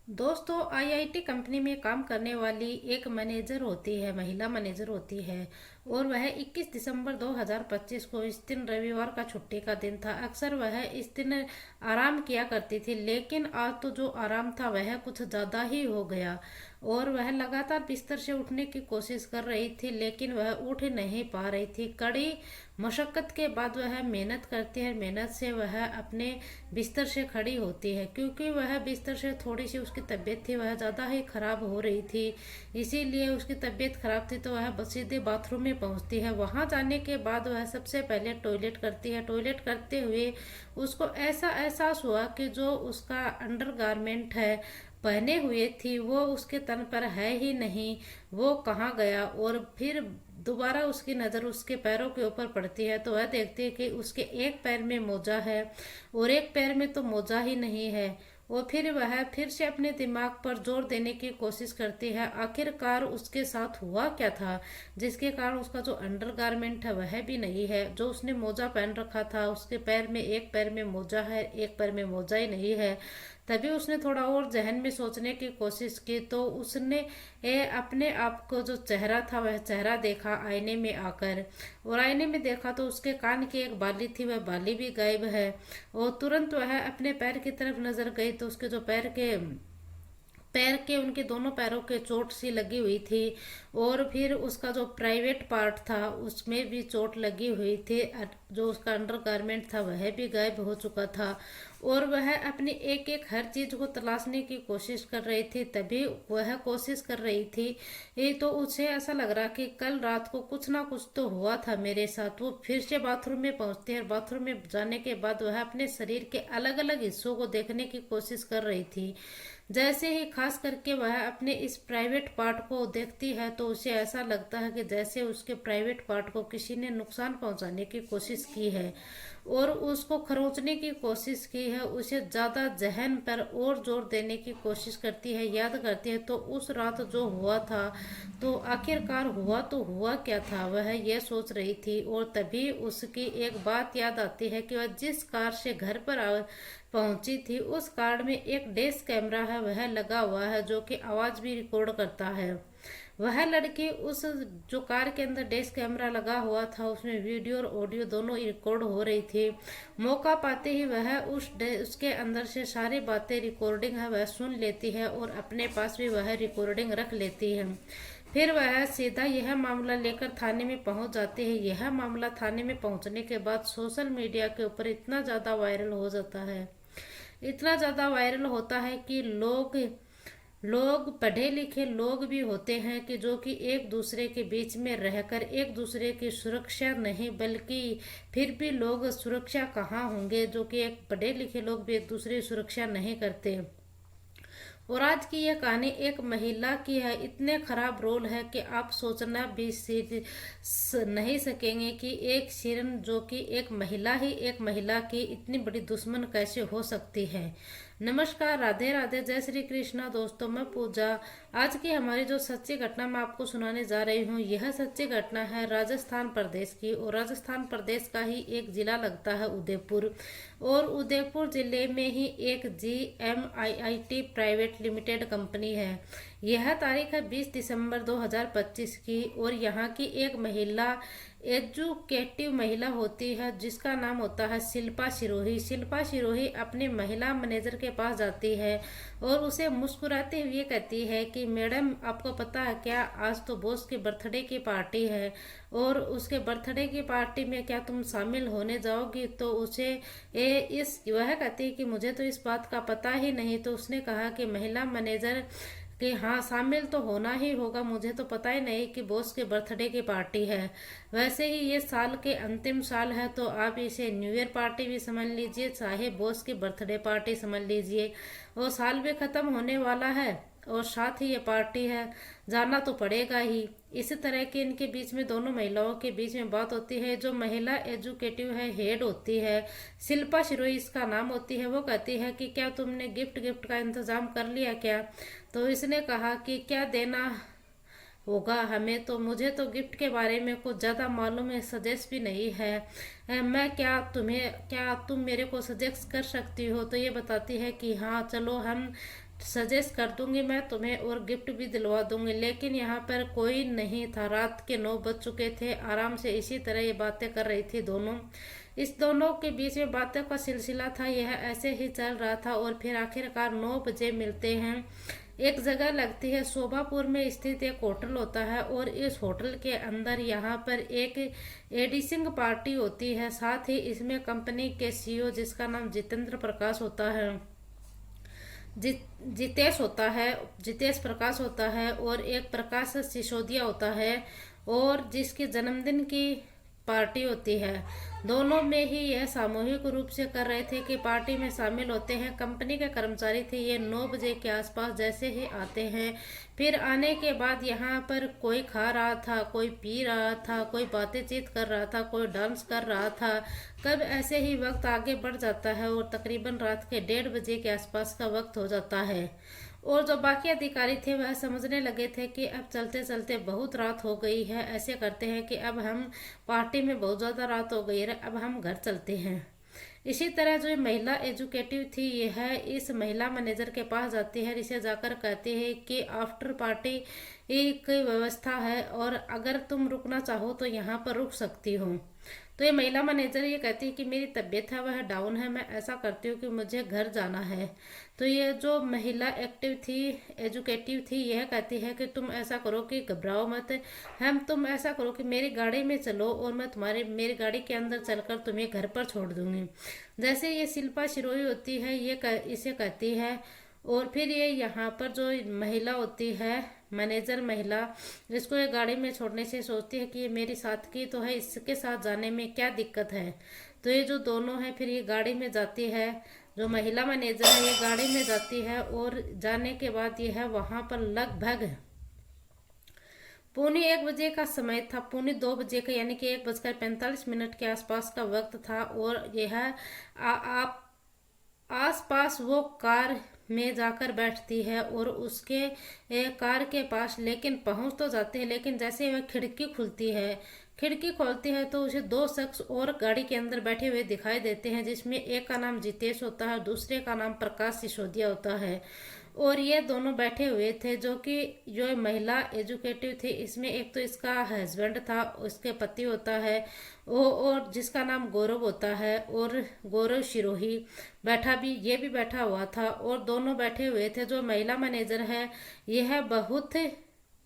दोस्तों, IIT company में काम करने वाली एक मैनेजर होती है, महिला मैनेजर होती है। और वह 21 दिसंबर 2025 को, इस दिन रविवार का छुट्टी का दिन था। अक्सर वह इस दिन आराम किया करती थी, लेकिन आज तो जो आराम था वह कुछ ज़्यादा ही हो गया। और वह लगातार बिस्तर से उठने की कोशिश कर रही थी, लेकिन वह उठ नहीं पा रही थी। कड़ी मशक्क़त के बाद वह मेहनत करती है। मेहनत से वह अपने बिस्तर से खड़ी होती है, क्योंकि वह बिस्तर से थोड़ी सी उसकी तबीयत थी, वह ज़्यादा ही ख़राब हो रही थी। इसीलिए उसकी तबीयत खराब थी, तो वह सीधे बाथरूम में पहुंचती है। वहां जाने के बाद वह सबसे पहले टॉयलेट करती है। टॉयलेट करते हुए उसको ऐसा एहसास हुआ कि जो उसका अंडरगारमेंट है पहने हुए थी वो उसके तन पर है ही नहीं, वो कहाँ गया। और फिर दोबारा उसकी नज़र उसके पैरों के ऊपर पड़ती है, तो वह देखती है कि उसके एक पैर में मोजा है और एक पैर में तो मोजा ही नहीं है। और फिर वह फिर से अपने दिमाग पर जोर देने की कोशिश करती है, आखिरकार उसके साथ हुआ क्या था जिसके कारण उसका जो अंडरगारमेंट है वह भी नहीं है, जो उसने मोजा पहन रखा था उसके पैर में, एक पैर में मोजा है, एक पैर में मोजा ही नहीं है। तभी उसने थोड़ा और जहन में सोचने की कोशिश की, तो उसने अपने आप को जो चेहरा था वह चेहरा देखा आईने में आकर। और आईने में देखा तो उसके कान की एक बाली थी, वह बाली भी गायब है। और तुरंत वह अपने पैर की तरफ नजर गई, तो उसके जो पैर के उनके दोनों पैरों के चोट सी लगी हुई थी। और फिर उसका जो प्राइवेट पार्ट था उसमें भी चोट लगी हुई थी। जो उसका अंडरगारमेंट था वह भी गायब हो चुका था। और वह अपनी एक एक हर चीज को तलाशने की कोशिश कर रही थी। तभी वह कोशिश कर रही थी, ये तो उसे ऐसा लग रहा कि कल रात को कुछ ना कुछ तो हुआ था मेरे साथ। वो फिर से बाथरूम में पहुंचती है। बाथरूम में जाने के बाद वह अपने शरीर के अलग अलग हिस्सों को देखने की कोशिश कर रही थी। जैसे ही खास करके वह अपने इस प्राइवेट पार्ट को देखती है, तो उसे ऐसा लगता है कि जैसे उसके प्राइवेट पार्ट को किसी ने नुकसान पहुंचाने की कोशिश की है और उसको खरोंचने की कोशिश की है। उसे ज्यादा जहन पर और जोर देने की कोशिश करती है, याद करती है तो उस रात जो हुआ था, तो आखिरकार हुआ तो हुआ क्या था, वह यह सोच रही थी। और तभी उसकी एक बात याद आती है कि वह जिस कार से घर पर पहुंची थी उस कार में एक डेस्क कैमरा है, वह लगा हुआ है, जो कि आवाज भी रिकॉर्ड करता है। वह लड़की उस जो कार के अंदर डेस्क कैमरा लगा हुआ था उसमें वीडियो और ऑडियो दोनों रिकॉर्ड हो रही थी। मौका पाते ही वह उसके अंदर से सारी बातें रिकॉर्डिंग है वह सुन लेती है और अपने पास भी वह रिकॉर्डिंग रख लेती है। फिर वह सीधा यह मामला लेकर थाने में पहुंच जाती है। यह मामला थाने में पहुंचने के बाद सोशल मीडिया के ऊपर इतना ज़्यादा वायरल हो जाता है, इतना ज़्यादा वायरल होता है कि लोग लोग पढ़े लिखे लोग भी होते हैं कि जो कि एक दूसरे के बीच में रहकर एक दूसरे की सुरक्षा नहीं, बल्कि फिर भी लोग सुरक्षा कहाँ होंगे, जो कि एक पढ़े लिखे लोग भी एक दूसरे की सुरक्षा नहीं करते। और आज की यह कहानी एक महिला की है। इतने खराब रोल है कि आप सोचना भी नहीं सकेंगे कि एक सिरन जो कि एक महिला ही एक महिला की इतनी बड़ी दुश्मन कैसे हो सकती है। नमस्कार, राधे राधे, जय श्री कृष्णा। दोस्तों, मैं पूजा। आज की हमारी जो सच्ची घटना मैं आपको सुनाने जा रही हूँ, यह सच्ची घटना है राजस्थान प्रदेश की। और राजस्थान प्रदेश का ही एक जिला लगता है उदयपुर। और उदयपुर जिले में ही एक GMIIT प्राइवेट लिमिटेड कंपनी है। यह तारीख है 20 दिसंबर 2025 की। और यहाँ की एक महिला, एजुकेटिव महिला होती है, जिसका नाम होता है शिल्पा सिरोही। शिल्पा सिरोही अपनी महिला मैनेजर के पास जाती है और उसे मुस्कुराते हुए कहती है कि मैडम, आपको पता है क्या, आज तो बॉस के बर्थडे की पार्टी है और उसके बर्थडे की पार्टी में क्या तुम शामिल होने जाओगी। तो उसे वह कहती है कि मुझे तो इस बात का पता ही नहीं। तो उसने कहा कि महिला मैनेजर कि हाँ, शामिल तो होना ही होगा, मुझे तो पता ही नहीं कि बॉस के बर्थडे की पार्टी है। वैसे ही ये साल के अंतिम साल है, तो आप इसे न्यू ईयर पार्टी भी समझ लीजिए, चाहे बॉस की बर्थडे पार्टी समझ लीजिए। वो साल भी खत्म होने वाला है और साथ ही ये पार्टी है, जाना तो पड़ेगा ही। इसी तरह के इनके बीच में, दोनों महिलाओं के बीच में बात होती है। जो महिला एजुकेटिव है, हेड होती है, शिल्पा शिरोई इसका नाम होती है, वो कहती है कि क्या तुमने गिफ्ट गिफ्ट का इंतजाम कर लिया क्या। तो इसने कहा कि क्या देना होगा हमें, तो मुझे तो गिफ्ट के बारे में कुछ ज़्यादा मालूम है, सजेस्ट भी नहीं है। मैं क्या तुम मेरे को सजेस्ट कर सकती हो। तो ये बताती है कि हाँ चलो, हम सजेस्ट कर दूंगी मैं तुम्हें और गिफ्ट भी दिलवा दूंगी। लेकिन यहाँ पर कोई नहीं था, रात के 9 बज चुके थे। आराम से इसी तरह ये बातें कर रही थी दोनों। इस दोनों के बीच में बातों का सिलसिला था, यह ऐसे ही चल रहा था। और फिर आखिरकार 9 बजे मिलते हैं। एक जगह लगती है, शोभापुर में स्थित एक होटल होता है और इस होटल के अंदर यहाँ पर एक एडिसिंग पार्टी होती है। साथ ही इसमें कंपनी के सीईओ, जिसका नाम जितेंद्र प्रकाश होता है, जितेश प्रकाश होता है, और एक प्रकाश सिसोदिया होता है, और जिसके जन्मदिन की पार्टी होती है। दोनों में ही यह सामूहिक रूप से कर रहे थे कि पार्टी में शामिल होते हैं। कंपनी के कर्मचारी थे, ये 9 बजे के आसपास जैसे ही आते हैं। फिर आने के बाद यहाँ पर कोई खा रहा था, कोई पी रहा था, कोई बातचीत कर रहा था, कोई डांस कर रहा था। कब ऐसे ही वक्त आगे बढ़ जाता है और तकरीबन रात के 1:30 बजे के आसपास का वक्त हो जाता है। और जो बाकी अधिकारी थे वह समझने लगे थे कि अब चलते चलते बहुत रात हो गई है। ऐसे करते हैं कि अब हम पार्टी में बहुत ज़्यादा रात हो गई है, अब हम घर चलते हैं। इसी तरह जो महिला एजुकेटिव थी, यह इस महिला मैनेजर के पास जाती है, इसे जाकर कहती है कि आफ्टर पार्टी की व्यवस्था है और अगर तुम रुकना चाहो तो यहाँ पर रुक सकती हो। तो ये महिला मैनेजर ये कहती है कि मेरी तबीयत है वह डाउन है, मैं ऐसा करती हूँ कि मुझे घर जाना है। तो ये जो महिला एक्टिव थी, एजुकेटिव थी, यह कहती है कि तुम ऐसा करो कि घबराओ मत, तुम ऐसा करो कि मेरी गाड़ी में चलो और मैं मेरी गाड़ी के अंदर चलकर तुम्हें घर पर छोड़ दूंगी। जैसे ये शिल्पा शिरोही होती है, इसे कहती है। और फिर ये यहाँ पर जो महिला होती है, मैनेजर महिला, इसको ये गाड़ी में छोड़ने से सोचती है कि ये मेरी साथ की तो है, इसके साथ जाने में क्या दिक्कत है। तो ये जो दोनों हैं फिर ये गाड़ी में जाती है। जो महिला मैनेजर है ये गाड़ी में जाती है और जाने के बाद ये है वहाँ पर लगभग 1:45 का समय था, 1:45 का, यानी कि 1:45 के आसपास का वक्त था। और यह आप आस पास वो कार में जाकर बैठती है और उसके कार के पास लेकिन पहुंच तो जाते हैं, लेकिन जैसे वह खिड़की खोलती है तो उसे 2 शख्स और गाड़ी के अंदर बैठे हुए दिखाई देते हैं, जिसमें एक का नाम जितेश होता है, दूसरे का नाम प्रकाश सिसोदिया होता है। और ये दोनों बैठे हुए थे, जो महिला एजुकेटिव थी, इसमें एक तो इसका हस्बैंड था, उसके पति होता है वो, और जिसका नाम गौरव होता है, और गौरव शिरोही ये भी बैठा हुआ था। और दोनों बैठे हुए थे। जो महिला मैनेजर है यह बहुत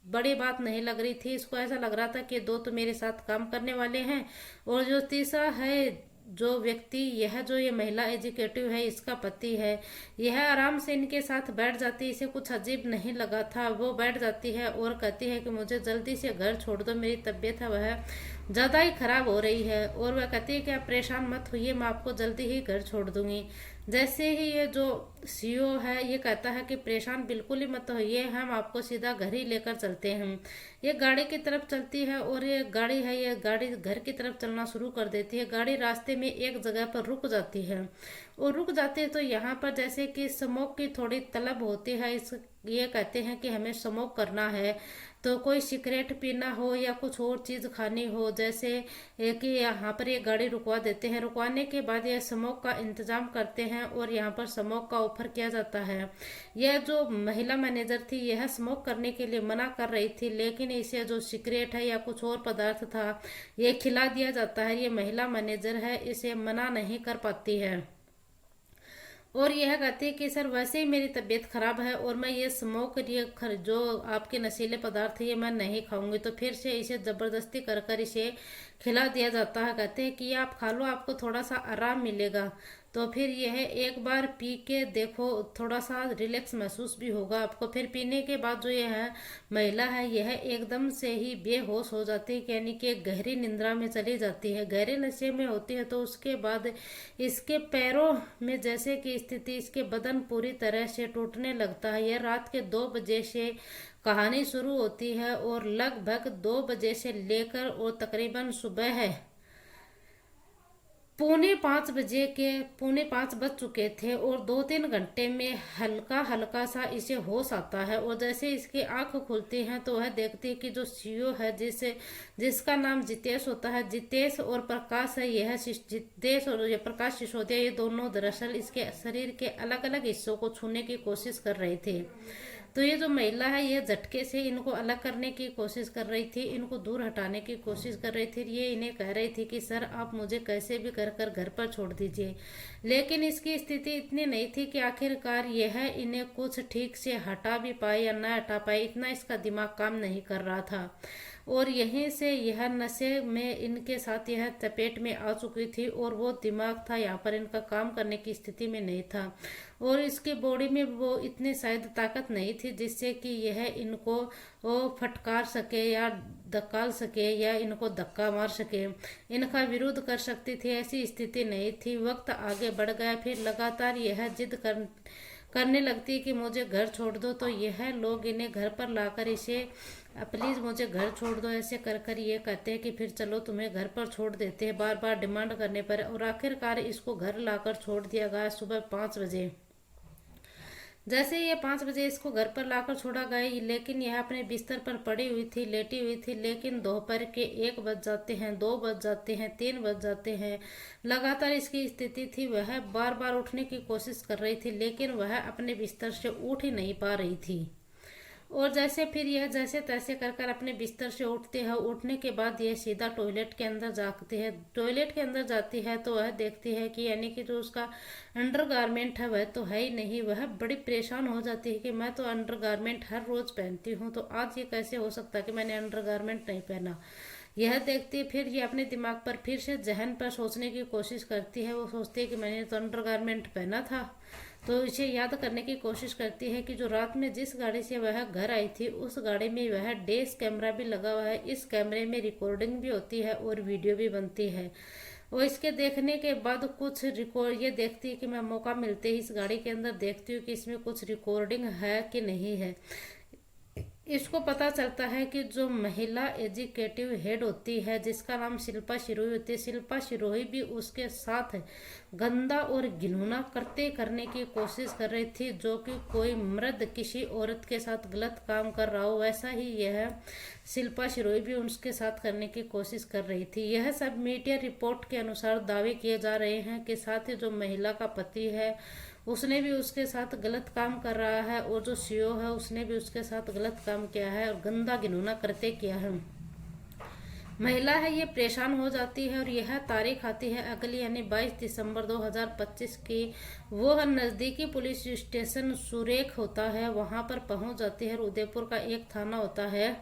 बड़ी बात नहीं लग रही थी, इसको ऐसा लग रहा था कि 2 तो मेरे साथ काम करने वाले हैं, और जो तीसरा है जो व्यक्ति, यह जो ये महिला एजुकेटिव है, इसका पति है, यह आराम से इनके साथ बैठ जाती है। इसे कुछ अजीब नहीं लगा था, वो बैठ जाती है और कहती है कि मुझे जल्दी से घर छोड़ दो, मेरी तबीयत है वह ज़्यादा ही खराब हो रही है। और वह कहती है कि आप परेशान मत होइए, मैं आपको जल्दी ही घर छोड़ दूंगी। जैसे ही ये जो सीईओ है ये कहता है कि परेशान बिल्कुल ही मत होइए, हम आपको सीधा घर ही लेकर चलते हैं। ये गाड़ी की तरफ चलती है और ये गाड़ी घर की तरफ चलना शुरू कर देती है। गाड़ी रास्ते में एक जगह पर रुक जाती है, और रुक जाती है तो यहाँ पर जैसे कि स्मोक की थोड़ी तलब होती है। ये कहते हैं कि हमें स्मोक करना है, तो कोई सिगरेट पीना हो या कुछ और चीज़ खानी हो, जैसे कि यहाँ पर ये गाड़ी रुकवा देते हैं। रुकवाने के बाद ये स्मोक का इंतजाम करते हैं और यहाँ पर स्मोक का ऑफर किया जाता है। यह जो महिला मैनेजर थी यह स्मोक करने के लिए मना कर रही थी, लेकिन इसे जो सिगरेट है या कुछ और पदार्थ था ये खिला दिया जाता है। ये महिला मैनेजर है, इसे मना नहीं कर पाती है। और यह कहती है कि सर वैसे ही मेरी तबीयत खराब है और मैं ये जो आपके नशीले पदार्थ है ये मैं नहीं खाऊंगी। तो फिर से इसे जबरदस्ती कर कर इसे खिला दिया जाता है। कहते हैं कि ये आप खा लो, आपको थोड़ा सा आराम मिलेगा। तो फिर यह एक बार पी के देखो, थोड़ा सा रिलैक्स महसूस भी होगा आपको। फिर पीने के बाद जो यह है महिला है यह एकदम से ही बेहोश हो जाती है, यानी कि गहरी निंद्रा में चली जाती है, गहरे नशे में होती है। तो उसके बाद इसके पैरों में जैसे की स्थिति, इसके बदन पूरी तरह से टूटने लगता है। यह रात के 2 बजे से कहानी शुरू होती है और लगभग 2 बजे से लेकर और तकरीबन सुबह पौने पाँच बज चुके थे और 2-3 घंटे में हल्का हल्का सा इसे होश आता है। और जैसे इसकी आंख खुलती है तो वह देखती है कि जो सीईओ है जिसका नाम जितेश होता है, जितेश और प्रकाश है, यह जितेश और यह प्रकाश सिसोदिया, ये दोनों दरअसल इसके शरीर के अलग अलग हिस्सों को छूने की कोशिश कर रहे थे। तो ये जो महिला है ये झटके से इनको अलग करने की कोशिश कर रही थी, इनको दूर हटाने की कोशिश कर रही थी। ये इन्हें कह रही थी कि सर आप मुझे कैसे भी कर कर घर पर छोड़ दीजिए, लेकिन इसकी स्थिति इतनी नहीं थी कि आखिरकार यह इन्हें कुछ ठीक से हटा भी पाए या न हटा पाए, इतना इसका दिमाग काम नहीं कर रहा था। और यहीं से यह नशे में इनके साथ यह चपेट में आ चुकी थी और वो दिमाग था यहाँ पर इनका काम करने की स्थिति में नहीं था। और इसकी बॉडी में वो इतनी शायद ताकत नहीं थी जिससे कि यह इनको वो फटकार सके या धक्का सके या इनको धक्का मार सके, इनका विरोध कर सकती थी, ऐसी स्थिति नहीं थी। वक्त आगे बढ़ गया, फिर लगातार यह जिद करने लगती है कि मुझे घर छोड़ दो, तो यह लोग इन्हें घर पर लाकर इसे प्लीज़ मुझे घर छोड़ दो ऐसे कर कर ये कहते हैं कि फिर चलो तुम्हें घर पर छोड़ देते हैं, बार बार डिमांड करने पर। और आखिरकार इसको घर लाकर छोड़ दिया गया सुबह 5 बजे। जैसे ये 5 बजे इसको घर पर लाकर छोड़ा गया, लेकिन यह अपने बिस्तर पर पड़ी हुई थी, लेटी हुई थी। लेकिन दोपहर के 1 बज जाते हैं, 2 बज जाते हैं, 3 बज जाते हैं, लगातार इसकी स्थिति थी। वह बार बार उठने की कोशिश कर रही थी लेकिन वह अपने बिस्तर से उठ ही नहीं पा रही थी। और जैसे फिर यह जैसे तैसे कर कर अपने बिस्तर से उठते हैं। उठने के बाद यह सीधा टॉयलेट के अंदर जाती है। टॉयलेट के अंदर जाती है तो वह देखती है कि यानी कि जो उसका अंडरगारमेंट है वह तो है ही नहीं। वह बड़ी परेशान हो जाती है कि मैं तो अंडरगारमेंट हर रोज पहनती हूँ, तो आज ये कैसे हो सकता है कि मैंने अंडरगारमेंट नहीं पहना। यह देखती है, फिर ये अपने दिमाग पर फिर से जहन पर सोचने की कोशिश करती है। वो सोचती है कि मैंने तो अंडरगारमेंट पहना था, तो इसे याद करने की कोशिश करती है कि जो रात में जिस गाड़ी से वह घर आई थी उस गाड़ी में वह डैश कैमरा भी लगा हुआ है। इस कैमरे में रिकॉर्डिंग भी होती है और वीडियो भी बनती है। और इसके देखने के बाद कुछ रिकॉर्ड ये देखती है कि मैं मौका मिलते ही इस गाड़ी के अंदर देखती हूँ कि इसमें कुछ रिकॉर्डिंग है कि नहीं है। इसको पता चलता है कि जो महिला एजुकेटिव हेड होती है जिसका नाम शिल्पा शिरोही होती है, शिल्पा शिरोही भी उसके साथ गंदा और घिनौना करने की कोशिश कर रही थी, जो कि कोई मर्द किसी औरत के साथ गलत काम कर रहा हो वैसा ही यह शिल्पा शिरोही भी उसके साथ करने की कोशिश कर रही थी। यह सब मीडिया रिपोर्ट के अनुसार दावे किए जा रहे हैं कि साथ ही जो महिला का पति है उसने भी उसके साथ गलत काम कर रहा है और जो सीईओ है उसने भी उसके साथ गलत काम किया है और गंदा घिनौना करते किया है। महिला है ये परेशान हो जाती है और यह तारीख आती है अगली यानी 22 दिसंबर 2025 की। वो नज़दीकी पुलिस स्टेशन सुरेख होता है, वहां पर पहुंच जाती है। उदयपुर का एक थाना होता है,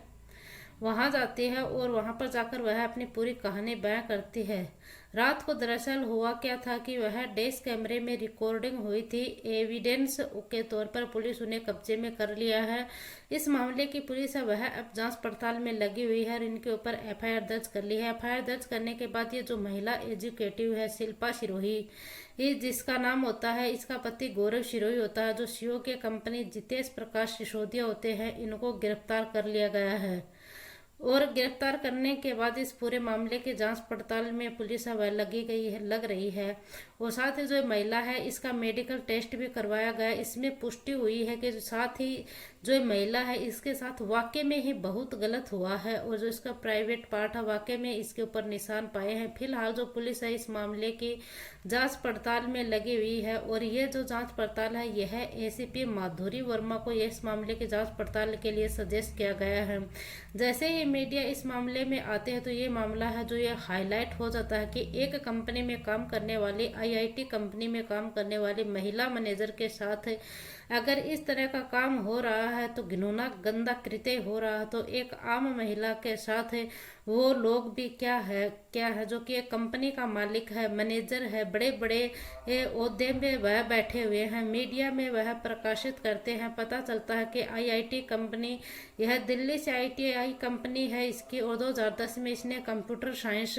वहां जाती है और वहां पर जाकर वह अपनी पूरी कहानी बयां करती है। रात को दरअसल हुआ क्या था कि वह डैश कैमरे में रिकॉर्डिंग हुई थी, एविडेंस के तौर पर पुलिस उन्हें कब्जे में कर लिया है। इस मामले की पुलिस है वह अब जांच पड़ताल में लगी हुई है और इनके ऊपर एफआईआर दर्ज कर ली है। एफआईआर दर्ज करने के बाद ये जो महिला एजुकेटिव है शिल्पा शिरोही, ये जिसका नाम होता है, इसका पति गौरव शिरोही होता है, जो सीईओ के कंपनी जितेश प्रकाश सिसोदिया होते हैं, इनको गिरफ्तार कर लिया गया है। और गिरफ्तार करने के बाद इस पूरे मामले की जांच पड़ताल में पुलिस अब लग रही है। और साथ ही जो महिला है इसका मेडिकल टेस्ट भी करवाया गया। इसमें पुष्टि हुई है कि साथ ही जो महिला है इसके साथ वाकई में ही बहुत गलत हुआ है और जो इसका प्राइवेट पार्ट है वाकई में इसके ऊपर निशान पाए हैं। फिलहाल जो पुलिस है इस मामले की जांच पड़ताल में लगी हुई है और ये जो जांच पड़ताल है यह एसीपी माधुरी वर्मा को इस मामले की जांच पड़ताल के लिए सजेस्ट किया गया है। जैसे ही मीडिया इस मामले में आते हैं तो ये मामला है जो ये हाईलाइट हो जाता है कि एक कंपनी में काम करने वाली आईआईटी कंपनी में काम करने वाली महिला मैनेजर के साथ अगर इस तरह का काम हो रहा है तो घिनौना गंदा कृत्य हो रहा है, तो एक आम महिला के साथ वो लोग भी क्या है जो कि एक कंपनी का मालिक है, मैनेजर है, बड़े बड़े ओहदे में वह बैठे हुए हैं, मीडिया में वह प्रकाशित करते हैं। पता चलता है कि आईआईटी कंपनी यह दिल्ली से आईटीआई कंपनी है इसकी और 2010 में इसने कंप्यूटर साइंस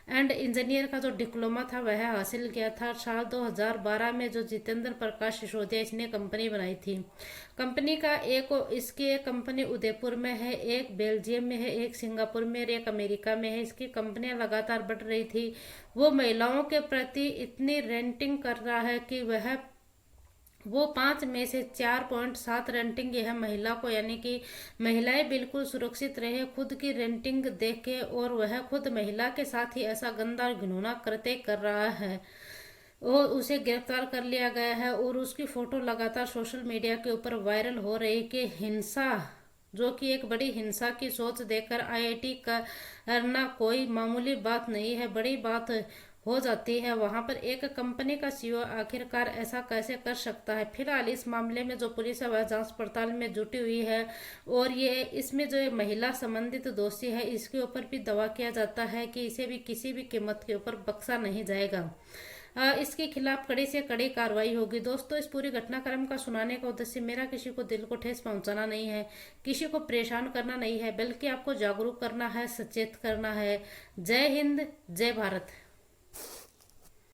एंड इंजीनियर का जो डिप्लोमा था वह हासिल किया था। साल 2012 में जो जितेंद्र प्रकाश सिसोदिया इसने कंपनी बनाई थी। कंपनी का इसकी एक कंपनी उदयपुर में है, एक बेल्जियम में है, एक सिंगापुर में और एक अमेरिका में है। इसकी कंपनियां लगातार बढ़ रही थी। वो महिलाओं के प्रति इतनी रेंटिंग कर रहा है कि वो 5 में से 4.7 रेंटिंग यह महिला को, यानी कि महिलाएं बिल्कुल सुरक्षित रहे खुद की रेंटिंग देखे, और वह खुद महिला के साथ ही ऐसा गंदा और घिनौना कृत्य कर रहा है। और उसे गिरफ्तार कर लिया गया है और उसकी फोटो लगातार सोशल मीडिया के ऊपर वायरल हो रही कि हिंसा, जो कि एक बड़ी हिंसा की सोच देकर आईआईटी करना कोई मामूली बात नहीं है, बड़ी बात हो जाती है। वहां पर एक कंपनी का सीईओ आखिरकार ऐसा कैसे कर सकता है। फिलहाल इस मामले में जो पुलिस है वह जांच पड़ताल में जुटी हुई है, और ये इसमें जो महिला संबंधित दोषी है इसके ऊपर भी दावा किया जाता है कि इसे भी किसी भी कीमत के ऊपर बख्शा नहीं जाएगा। इसके खिलाफ कड़ी से कड़ी कार्रवाई होगी। दोस्तों, इस पूरी घटनाक्रम का सुनाने का उद्देश्य मेरा किसी को दिल को ठेस पहुंचाना नहीं है, किसी को परेशान करना नहीं है, बल्कि आपको जागरूक करना है, सचेत करना है। जय हिंद, जय भारत।